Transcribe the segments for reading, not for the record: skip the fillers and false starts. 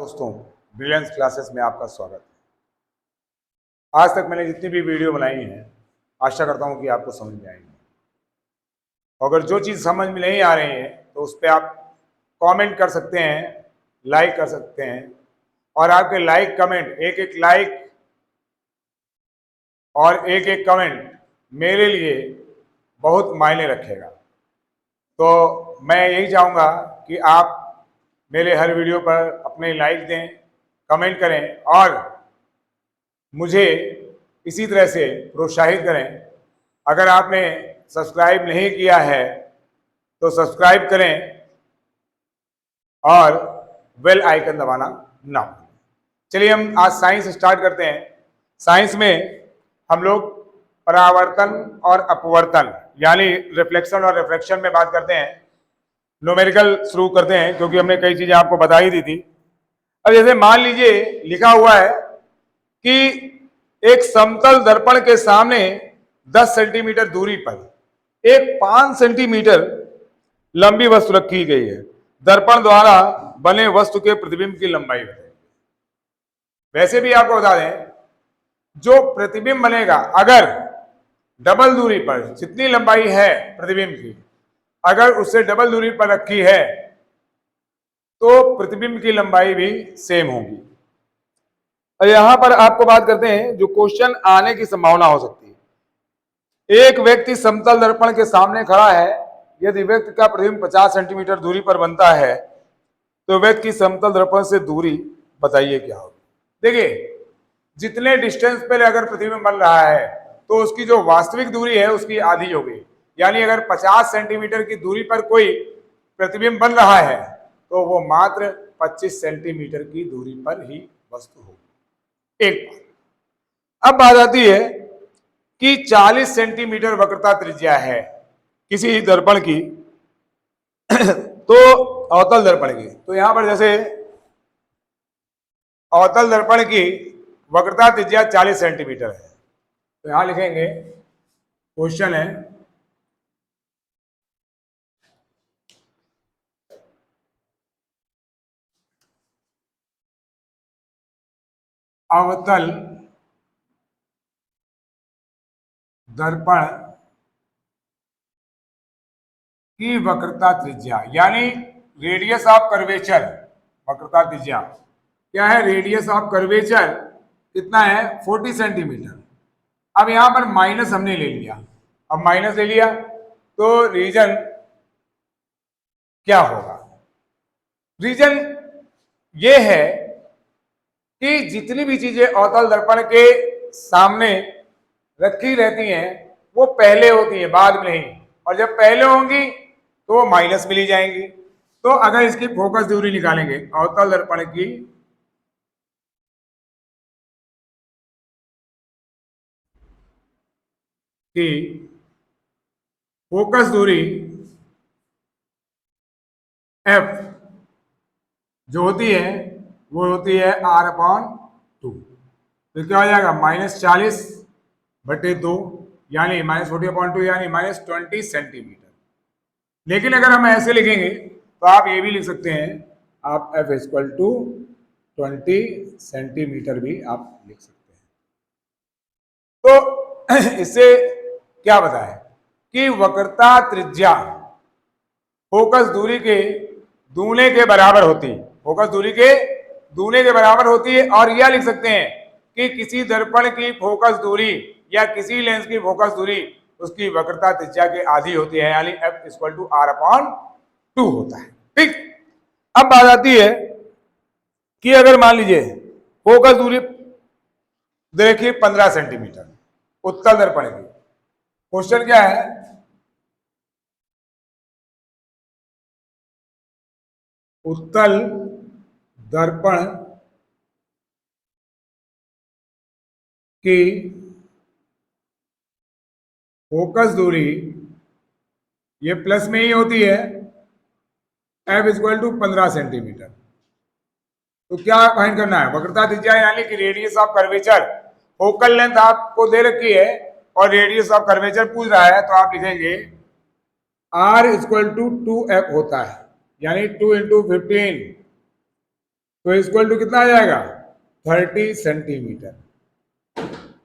दोस्तों, brilliance classes में आपका स्वागत है। आज तक मैंने जितनी भी वीडियो बनाई हैं, आशा करता हूं कि आपको समझ में आएंगी। अगर जो चीज़ समझ में नहीं आ रही है तो उस पर आप कमेंट कर सकते हैं, लाइक कर सकते हैं, और आपके लाइक कमेंट, एक एक लाइक और एक एक कमेंट मेरे लिए बहुत मायने रखेगा। तो मैं यही चाहूँगा कि आप मेरे हर वीडियो पर अपने लाइक दें, कमेंट करें और मुझे इसी तरह से प्रोत्साहित करें। अगर आपने सब्सक्राइब नहीं किया है तो सब्सक्राइब करें और बेल आइकन दबाना ना भूलें। चलिए हम आज साइंस स्टार्ट करते हैं। साइंस में हम लोग परावर्तन और अपवर्तन यानी रिफ्लेक्शन और रिफ्रैक्शन में बात करते हैं। न्यूमेरिकल शुरू करते हैं क्योंकि हमने कई चीजें आपको बता ही दी थी। अब जैसे मान लीजिए लिखा हुआ है कि एक समतल दर्पण के सामने 10 सेंटीमीटर दूरी पर एक 5 सेंटीमीटर लंबी वस्तु रखी गई है। दर्पण द्वारा बने वस्तु के प्रतिबिंब की लंबाई बताइए। वैसे भी आपको बता दें, जो प्रतिबिंब बनेगा अगर डबल दूरी पर जितनी लंबाई है प्रतिबिंब की, अगर उससे डबल दूरी पर रखी है तो प्रतिबिंब की लंबाई भी सेम होगी। और यहां पर आपको बात करते हैं जो क्वेश्चन आने की संभावना हो सकती है। एक व्यक्ति समतल दर्पण के सामने खड़ा है। यदि व्यक्ति का प्रतिबिंब 50 सेंटीमीटर दूरी पर बनता है तो व्यक्ति की समतल दर्पण से दूरी बताइए क्या होगी। देखिए, जितने डिस्टेंस पे अगर प्रतिबिंब बन रहा है तो उसकी जो वास्तविक दूरी है उसकी आधी होगी। यानी अगर 50 सेंटीमीटर की दूरी पर कोई प्रतिबिंब बन रहा है तो वो मात्र 25 सेंटीमीटर की दूरी पर ही वस्तु होगी। एक बात। अब बात आती है कि 40 सेंटीमीटर वक्रता त्रिज्या है किसी दर्पण की तो अवतल दर्पण की, तो यहां पर जैसे अवतल दर्पण की वक्रता त्रिज्या 40 सेंटीमीटर है तो यहां लिखेंगे, क्वेश्चन है अवतल दर्पण की वक्रता त्रिज्या यानी रेडियस ऑफ कर्वेचर। वक्रता त्रिज्या क्या है? रेडियस ऑफ कर्वेचर कितना है? 40 सेंटीमीटर। अब यहां पर माइनस हमने ले लिया। अब माइनस ले लिया तो रीजन क्या होगा? रीजन ये है कि जितनी भी चीजें अवतल दर्पण के सामने रखी रहती हैं वो पहले होती है, बाद में नहीं। और जब पहले होंगी तो वो माइनस में ली जाएंगी। तो अगर इसकी फोकस दूरी निकालेंगे अवतल दर्पण की फोकस दूरी एफ जो होती है वो होती है r/2। तो क्या हो जाएगा? -40/2 यानी -40/2 यानी -20 सेंटीमीटर। लेकिन अगर हम ऐसे लिखेंगे तो आप ये भी लिख सकते हैं, आप F = 20 सेंटीमीटर भी आप लिख सकते हैं। तो इससे क्या बताया कि वक्रता त्रिज्या फोकस दूरी के दूने के बराबर होती है। फोकस दूरी के दूने के बराबर होती है। और यह लिख सकते हैं कि किसी दर्पण की फोकस दूरी या किसी लेंस की फोकस दूरी उसकी वक्रता त्रिज्या के आधी होती है, यानी F = r/2 होता है। ठीक। अब बात आती है कि अगर मान लीजिए फोकस दूरी देखिए 15 सेंटीमीटर उत्तल दर्पण की। क्वेश्चन क्या है? उत्तल दर्पण की फोकस दूरी ये प्लस में ही होती है, F = 15 सेंटीमीटर। तो क्या फाइंड करना है? वक्रता त्रिज्या यानी कि radius of curvature. Focal length आपको दे रखी है और रेडियस ऑफ कर्वेचर पूछ रहा है तो आप लिखेंगे R = 2F होता है, यानी 2 × 15 तो इक्वल टू कितना आ जाएगा 30 सेंटीमीटर,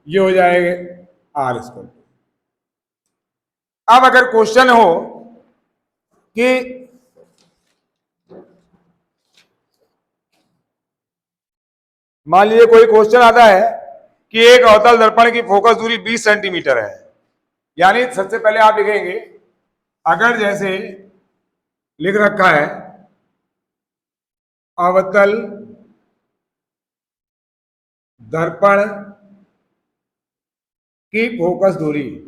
ये हो जाएगा आर इक्वल टू। अब अगर क्वेश्चन हो कि मान लीजिए कोई क्वेश्चन आता है कि एक अवतल दर्पण की फोकस दूरी 20 सेंटीमीटर है, यानी सबसे पहले आप लिखेंगे, अगर जैसे लिख रखा है अवतल दर्पण की फोकस दूरी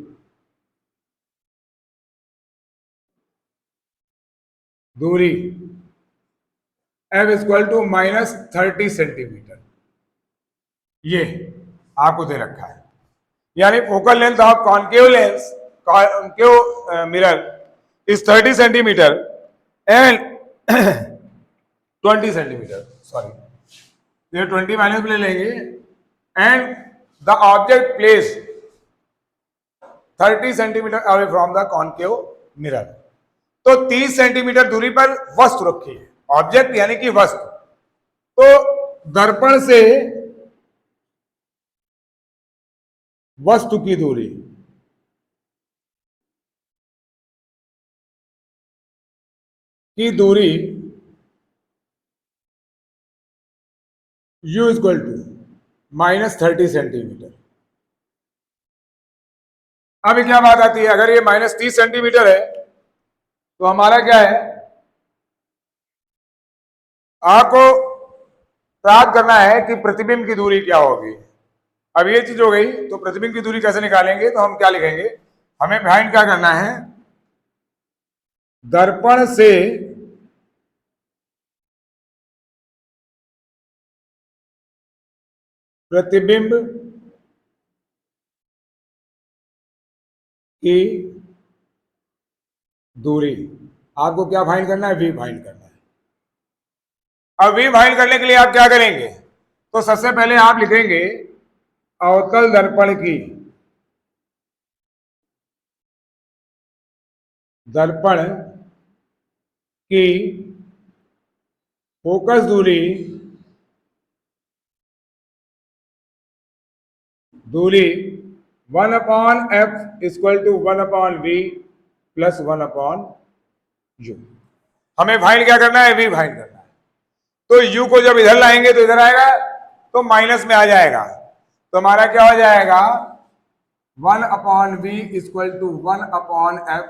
एफ इक्वल टू -30 सेंटीमीटर, ये आपको दे रखा है, यानी focal length of concave mirror is 30 centimetre and 20 centimetre, sorry ये 20 माइनस में ले लेंगे, and the object place 30 centimetre away from the concave mirror. तो 30 सेंटीमीटर दूरी पर वस्तु रखी है, ऑब्जेक्ट यानी कि वस्तु। तो दर्पण से वस्तु की दूरी u इक्वल टू -30 सेंटीमीटर। अब क्या बात आती है, अगर ये -30 सेंटीमीटर है तो हमारा क्या है, आपको प्राप्त करना है कि प्रतिबिंब की दूरी क्या होगी। अब ये चीज हो गई, तो प्रतिबिंब की दूरी कैसे निकालेंगे, तो हम क्या लिखेंगे, हमें फाइंड क्या करना है, दर्पण से प्रतिबिंब की दूरी, आपको क्या फाइंड करना है, वी फाइंड करना है। अब वी फाइंड करने के लिए आप क्या करेंगे, तो सबसे पहले आप लिखेंगे अवतल दर्पण की फोकस दूरी 1/f equal to 1/v plus 1/u। हमें फाइंड क्या करना है, वी फाइंड करना है। तो u को जब इधर लाएंगे तो इधर आएगा, तो माइनस में आ जाएगा, तो हमारा क्या हो जाएगा 1/v equal to 1/f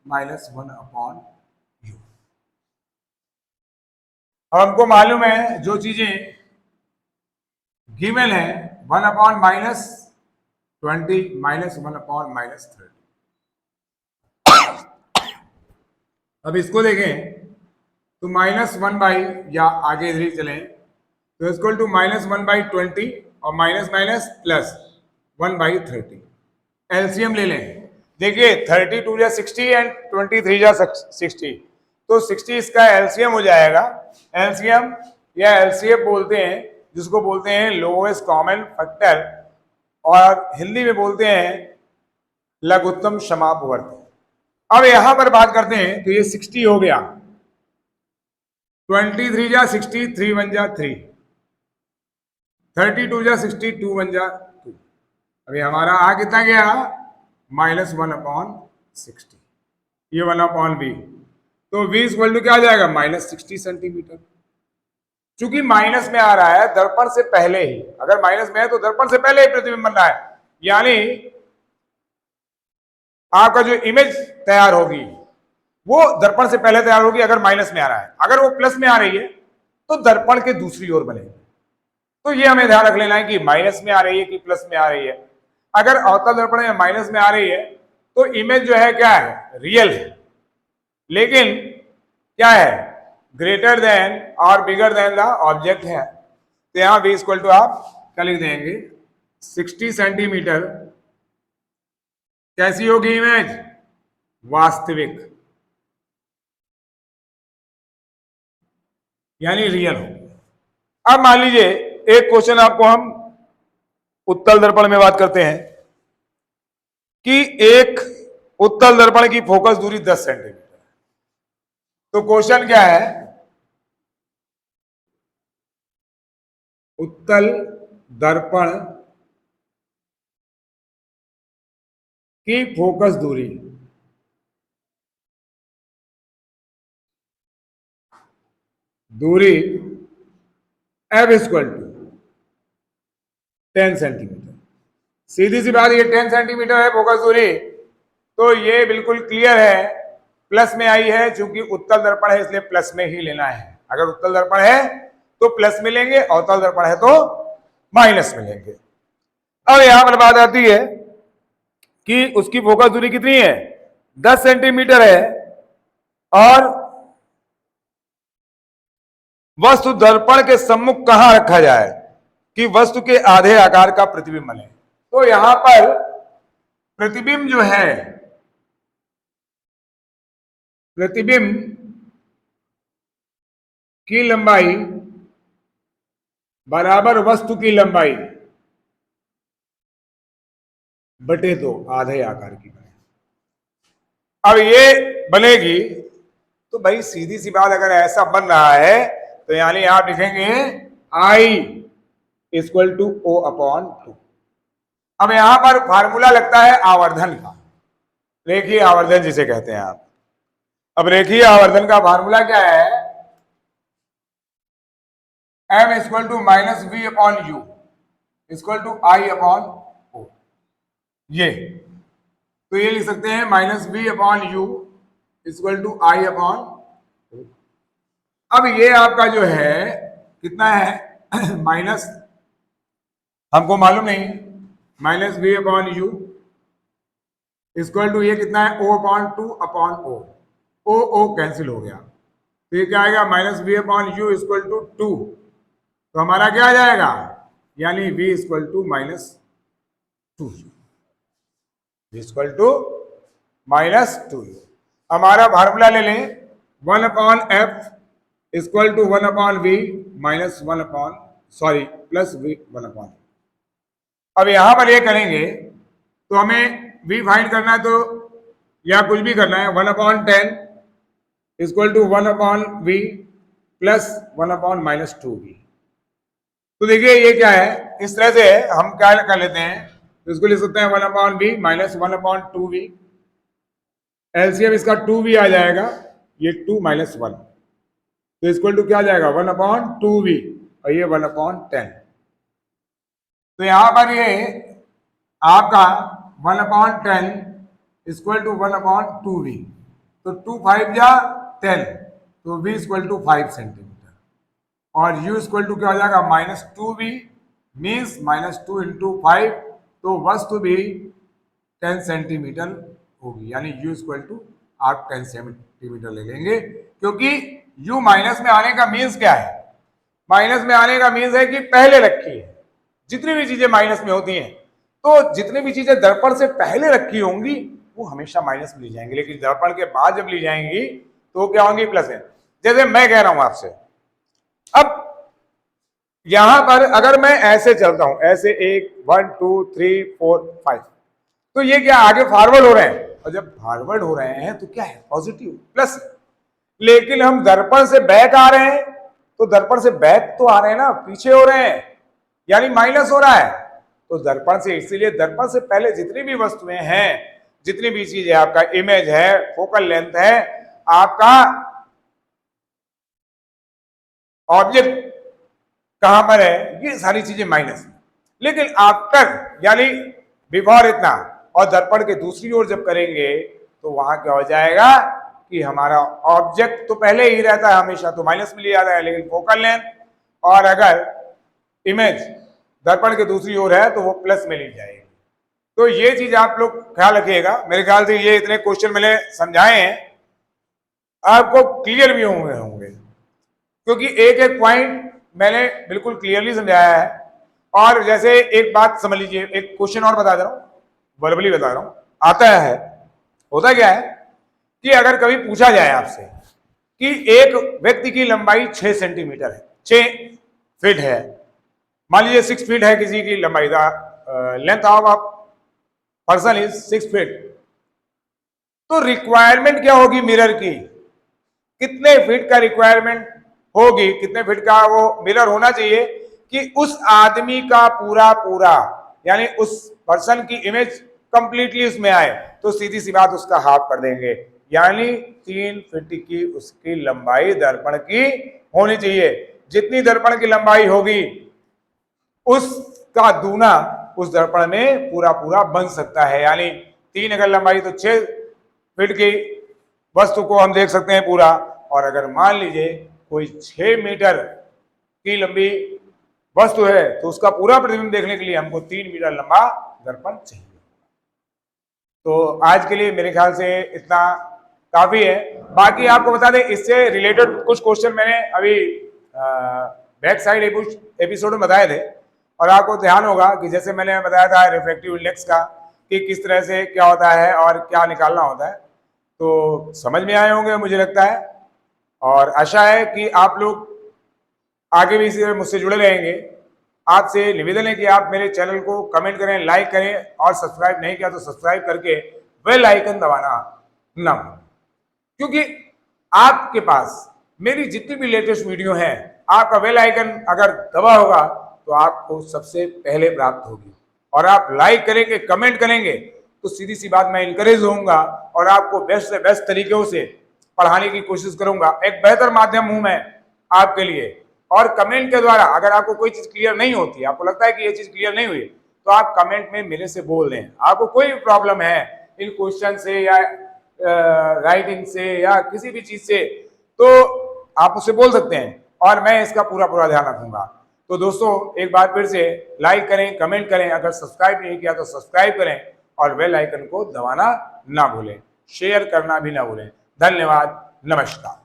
minus 1/u। अब हमको मालूम है जो चीजें गिवन है 1/-20 माइनस 1/-30। अब इसको देखें तो -1 या आगे इधर ही चलें तो इक्वल टू -1/20 और माइनस माइनस प्लस 1/30। एलसीएम ले लें, देखिए 32 या 60 एंड 23 या 60, तो 60 इसका एलसीएम हो जाएगा। एलसीएम या एलसीएफ बोलते हैं, जिसको बोलते हैं लोएस्ट कॉमन फैक्टर, और हिंदी में बोलते हैं लघुत्तम समापवर्ती। अब यहां पर बात करते हैं तो ये 60 हो गया, 23 जा 60, 3 1 जा 3, 32 जा 60, 2 1 जा 2। अभी हमारा आ कितना गया -1/60, ये 1/v, तो v इक्वल टू क्या आ जाएगा -60 सेंटीमीटर। चूंकि माइनस में आ रहा है दर्पण से पहले ही, अगर माइनस में है तो दर्पण से पहले ही प्रतिबिंब बन रहा है, यानी आपका जो इमेज तैयार होगी वो दर्पण से पहले तैयार होगी अगर माइनस में आ रहा है। अगर वो प्लस में आ रही है तो दर्पण के दूसरी ओर बनेगी। तो ये हमें ध्यान रख लेना है कि माइनस में आ रही है कि प्लस में आ रही है। अगर अवतल दर्पण में माइनस में आ रही है तो इमेज जो है क्या है, रियल है, लेकिन क्या है, ग्रेटर देन और बिगर देन द ऑब्जेक्ट है। तो यहां v इक्वल टू आप क्या लिख देंगे 60 सेंटीमीटर कैसी होगी इमेज, वास्तविक यानी रियल होगी। अब मान लीजिए एक क्वेश्चन आपको हम उत्तल दर्पण में बात करते हैं कि एक उत्तल दर्पण की फोकस दूरी 10 सेंटीमीटर। तो क्वेश्चन क्या है, उत्तल दर्पण की फोकस दूरी F इक्वल टू 10 सेंटीमीटर। सीधी सी बात, ये 10 सेंटीमीटर है फोकस दूरी, तो ये बिल्कुल क्लियर है, प्लस में आई है, चूंकि उत्तल दर्पण है इसलिए प्लस में ही लेना है। अगर उत्तल दर्पण है तो प्लस में लेंगे, अवतल दर्पण है तो माइनस में लेंगे। अब यहां पर बात आती है कि उसकी फोकस दूरी कितनी है, 10 सेंटीमीटर है, और वस्तु दर्पण के सम्मुख कहां रखा जाए कि वस्तु के आधे आकार का प्रतिबिंब बने। तो यहां पर प्रतिबिंब जो है, प्रतिबिंब की लंबाई बराबर वस्तु की लंबाई बटे 2 आधे आकार की बने। अब ये बनेगी तो भाई सीधी सी बात, अगर ऐसा बन रहा है तो यानी आप लिखेंगे I equal to O upon 2। अब यहां पर फार्मूला लगता है आवर्धन का, रेखीय आवर्धन जिसे कहते हैं आप। अब रेखीय आवर्धन का फार्मूला क्या है, M equal to minus V upon U equal to I upon O। ये तो ये लिख सकते हैं minus V upon U equal to I upon O। अब ये आपका जो है कितना है माइनस, हमको मालूम नहीं, minus V upon U equal to ये कितना है O upon 2 upon O। O cancel हो गया, तो ये क्या आएगा minus V upon U equal to 2, तो हमारा क्या आ जाएगा, यानी V equal to minus 2, equal to minus 2। हमारा फार्मूला ले लें, 1 upon F equal to 1 upon V minus 1 upon plus V 1 upon. अब यहां पर ये करेंगे तो हमें V फाइंड करना है, तो या कुछ भी करना है, 1 upon 10 equal to 1 upon V plus 1 upon minus 2V। तो देखिए ये क्या है, इस तरह से हम क्या कर लेते हैं, तो इसको लिख सकते हैं 1 upon V minus 1 upon 2V। LCM इसका 2V आ जाएगा, ये 2 माइनस 1, तो इक्वल टू क्या आ जाएगा 1 अपॉन 2V, और ये 1 अपॉन 10। तो यहां पर ये आपका 1 upon 10 equal to 1 upon 2V, तो 2 5 जा 10, तो V इक्वल टू 5 सेंटीमीटर, और U इक्वल टू क्या हो जाएगा minus 2V, means minus 2 into 5, तो वस्तु भी 10 सेंटीमीटर होगी, यानी U इक्वल टू आप 10 सेंटीमीटर ले लेंगे, क्योंकि U माइनस में आने का मीन्स क्या है, माइनस में आने का मीन्स है कि पहले रखी है। जितनी भी चीजें माइनस में होती हैं, तो जितनी भी चीजें दर्पण से पहले रखी होंगी वो हमेशा माइनस में ली जाएंगी, लेकिन दर्पण के बाद जब ली जाएंगी तो क्या होंगी, प्लस है। जैसे मैं कह रहा हूं आपसे, अब यहां पर अगर मैं ऐसे चलता हूं, ऐसे 1 2 3 4 5, तो ये क्या आगे फॉरवर्ड हो रहे हैं, और जब फॉरवर्ड हो रहे हैं तो क्या है, पॉजिटिव प्लस। लेकिन हम दर्पण से बैक आ रहे हैं, तो दर्पण से बैक तो आ रहे हैं ना, पीछे हो रहे हैं, यानी माइनस हो रहा है। तो दर्पण से, इसीलिए दर्पण से पहले जितनी भी वस्तुएं हैं, जितनी भी चीजें, आपका इमेज है, फोकल लेंथ है, आपका ऑब्जेक्ट कहां पर है, ये सारी चीजें माइनस में। लेकिन आफ्टर यानी बिफोर इतना, और दर्पण के दूसरी ओर जब करेंगे तो वहां क्या हो जाएगा कि हमारा ऑब्जेक्ट तो पहले ही रहता है हमेशा, तो माइनस में लिया जाता है, लेकिन फोकल लेंथ और अगर इमेज दर्पण के दूसरी ओर है तो वो प्लस में ली जाएगी। तो ये चीज आप लोग ख्याल रखिएगा। मेरे ख्याल से ये इतने क्वेश्चन मैंने समझाए हैं, आपको क्लियर भी होंगे, क्योंकि एक एक पॉइंट मैंने बिल्कुल क्लियरली समझाया है। और जैसे एक बात समझ लीजिए, एक क्वेश्चन और बता दे रहा हूं, वर्बली बता रहा हूं, आता है, होता क्या है कि अगर कभी पूछा जाए आपसे कि एक व्यक्ति की लंबाई 6 सेंटीमीटर है, 6 फीट है, मान लीजिए 6 फीट है किसी की लंबाई, length of person is 6 feet, तो रिक्वायरमेंट क्या होगी मिरर की, कितने फीट का रिक्वायरमेंट होगी, कितने फीट का वो मिरर होना चाहिए कि उस आदमी का पूरा पूरा यानी उस पर्सन की इमेज कंप्लीटली उसमें आए, तो सीधी सी बात उसका हाफ कर देंगे। यानी 3 फीट की उसकी लंबाई दर्पण की होनी चाहिए। जितनी दर्पण की लंबाई होगी उसका दूना उस दर्पण में पूरा पूरा बन सकता है। यानी 3 अगर लंबाई तो 6 फीट की वस्तु को हम देख सकते हैं पूरा। और अगर मान लीजिए कोई 6 मीटर की लंबी वस्तु है तो उसका पूरा प्रतिबिंब देखने के लिए हमको 3 मीटर लंबा दर्पण चाहिए। तो आज के लिए मेरे ख्याल से इतना काफी है। बाकी आपको बता दें, इससे रिलेटेड कुछ क्वेश्चन मैंने अभी बैक साइड एपिसोड में बताए थे, और आपको ध्यान होगा कि जैसे मैंने बताया था रिफ्रैक्टिव इंडेक्स का कि किस तरह से क्या होता है और क्या निकालना होता है, तो समझ में आए होंगे मुझे लगता है। और आशा है कि आप लोग आगे भी इसी मुझसे जुड़े रहेंगे। आपसे निवेदन है कि आप मेरे चैनल को कमेंट करें, लाइक करें, और सब्सक्राइब नहीं किया तो सब्सक्राइब करके बेल आइकन दबाना ना भूलें, क्योंकि आपके पास मेरी जितनी भी लेटेस्ट वीडियो है, आपका बेल आइकन अगर दबा होगा तो आपको सबसे पहले प्राप्त होगी। और आप लाइक करेंगे, कमेंट करेंगे तो सीधी सी बात मैं इनकरेज होऊंगा और आपको बेस्ट से बेस्ट तरीकों से पढ़ाने की कोशिश करूंगा। एक बेहतर माध्यम हूं मैं आपके लिए। और कमेंट के द्वारा अगर आपको कोई चीज क्लियर नहीं होती, आपको लगता है कि ये चीज क्लियर नहीं हुई, तो आप कमेंट में मेरे से बोल दें। आपको कोई भी प्रॉब्लम है इन क्वेश्चन से या राइटिंग से या किसी भी चीज से, तो आप मुझसे बोल सकते हैं और मैं इसका पूरा पूरा ध्यान रखूंगा। तो दोस्तों, एक बार फिर से लाइक करें, कमेंट करें, अगर सब्सक्राइब नहीं किया तो सब्सक्राइब करें और बेल आइकन को दबाना ना भूलें, शेयर करना भी ना भूलें। धन्यवाद, नमस्कार।